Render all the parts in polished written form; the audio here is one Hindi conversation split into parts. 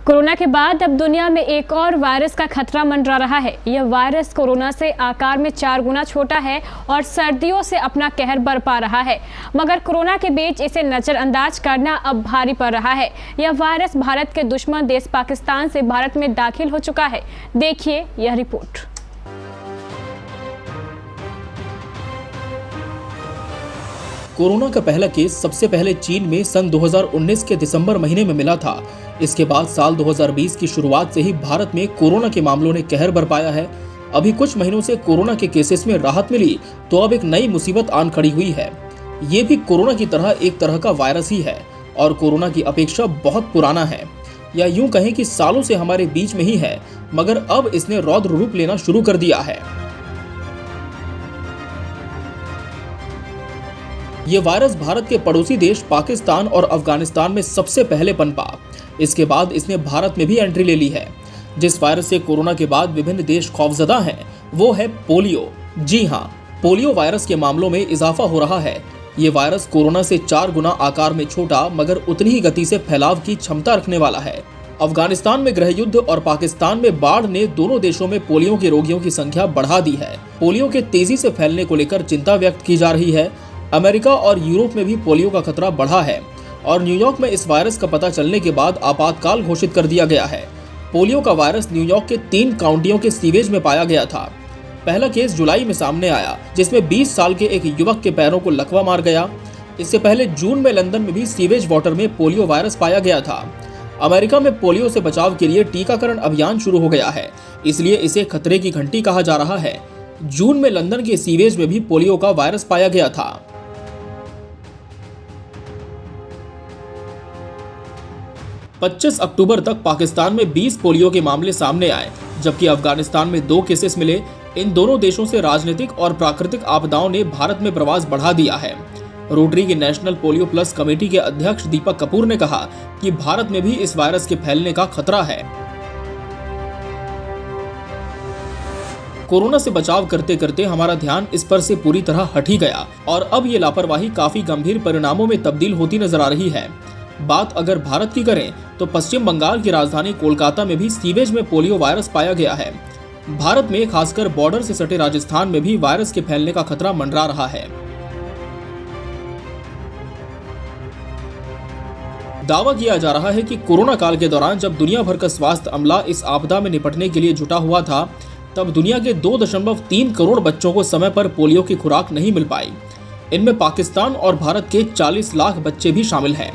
कोरोना के बाद अब दुनिया में एक और वायरस का खतरा मंडरा रहा है। यह वायरस कोरोना से आकार में 4 गुना छोटा है और सर्दियों से अपना कहर बरपा रहा है, मगर कोरोना के बीच इसे नजरअंदाज करना अब भारी पड़ रहा है। यह वायरस भारत के दुश्मन देश पाकिस्तान से भारत में दाखिल हो चुका है। देखिए यह रिपोर्ट। कोरोना का पहला केस सबसे पहले चीन में सन 2019 के दिसंबर महीने में मिला था। इसके बाद साल 2020 की शुरुआत से ही भारत में कोरोना के मामलों ने कहर बरपाया है। अभी कुछ महीनों से कोरोना के केसेस में राहत मिली तो अब एक नई मुसीबत आन खड़ी हुई है। ये भी कोरोना की तरह एक तरह का वायरस ही है और कोरोना की अपेक्षा बहुत पुराना है, या यूं कहें कि सालों से हमारे बीच में ही है, मगर अब इसने रौद्र रूप लेना शुरू कर दिया है। ये वायरस भारत के पड़ोसी देश पाकिस्तान और अफगानिस्तान में सबसे पहले पनपा। इसके बाद इसने भारत में भी एंट्री ले ली है। जिस वायरस से कोरोना के बाद विभिन्न देश खौफजदा हैं, वो है पोलियो। जी हाँ, पोलियो वायरस के मामलों में इजाफा हो रहा है। ये वायरस कोरोना से 4 गुना आकार में छोटा मगर उतनी ही गति से फैलाव की क्षमता रखने वाला है। अफगानिस्तान में गृह युद्ध और पाकिस्तान में बाढ़ ने दोनों देशों में पोलियो के रोगियों की संख्या बढ़ा दी है। पोलियो के तेजी से फैलने को लेकर चिंता व्यक्त की जा रही है। अमेरिका और यूरोप में भी पोलियो का खतरा बढ़ा है और न्यूयॉर्क में इस वायरस का पता चलने के बाद आपातकाल घोषित कर दिया गया है। पोलियो का वायरस न्यूयॉर्क के 3 काउंटियों के सीवेज में पाया गया था। पहला केस जुलाई में सामने आया, जिसमें 20 साल के एक युवक के पैरों को लकवा मार गया। इससे पहले जून में लंदन में भी सीवेज वाटर में पोलियो वायरस पाया गया था। अमेरिका में पोलियो से बचाव के लिए टीकाकरण अभियान शुरू हो गया है, इसलिए इसे खतरे की घंटी कहा जा रहा है। जून में लंदन के सीवेज में भी पोलियो का वायरस पाया गया था। 25 अक्टूबर तक पाकिस्तान में 20 पोलियो के मामले सामने आए, जबकि अफगानिस्तान में 2 केसेस मिले। इन दोनों देशों से राजनीतिक और प्राकृतिक आपदाओं ने भारत में प्रवास बढ़ा दिया है। रोटरी की नेशनल पोलियो प्लस कमेटी के अध्यक्ष दीपक कपूर ने कहा कि भारत में भी इस वायरस के फैलने का खतरा है। कोरोना से बचाव करते करते हमारा ध्यान इस पर से पूरी तरह हट ही गया और अब ये लापरवाही काफी गंभीर परिणामों में तब्दील होती नजर आ रही है। बात अगर भारत की करें तो पश्चिम बंगाल की राजधानी कोलकाता में भी सीवेज में पोलियो वायरस पाया गया है। भारत में खासकर बॉर्डर से सटे राजस्थान में भी वायरस के फैलने का खतरा मंडरा रहा है। दावा किया जा रहा है कि कोरोना काल के दौरान जब दुनिया भर का स्वास्थ्य अमला इस आपदा में निपटने के लिए जुटा हुआ था, तब दुनिया के 2.3 करोड़ बच्चों को समय पर पोलियो की खुराक नहीं मिल पाई। इनमें पाकिस्तान और भारत के 40 लाख बच्चे भी शामिल हैं।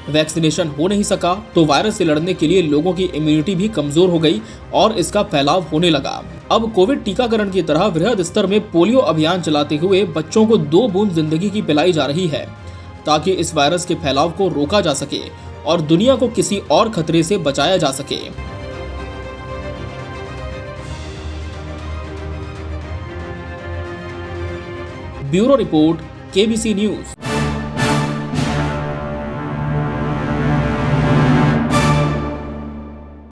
वैक्सीनेशन हो नहीं सका तो वायरस से लड़ने के लिए लोगों की इम्यूनिटी भी कमजोर हो गई और इसका फैलाव होने लगा। अब कोविड टीकाकरण की तरह वृहद स्तर में पोलियो अभियान चलाते हुए बच्चों को 2 बूंद जिंदगी की पिलाई जा रही है, ताकि इस वायरस के फैलाव को रोका जा सके और दुनिया को किसी और खतरे से बचाया जा सके। Bureau report, KBC news.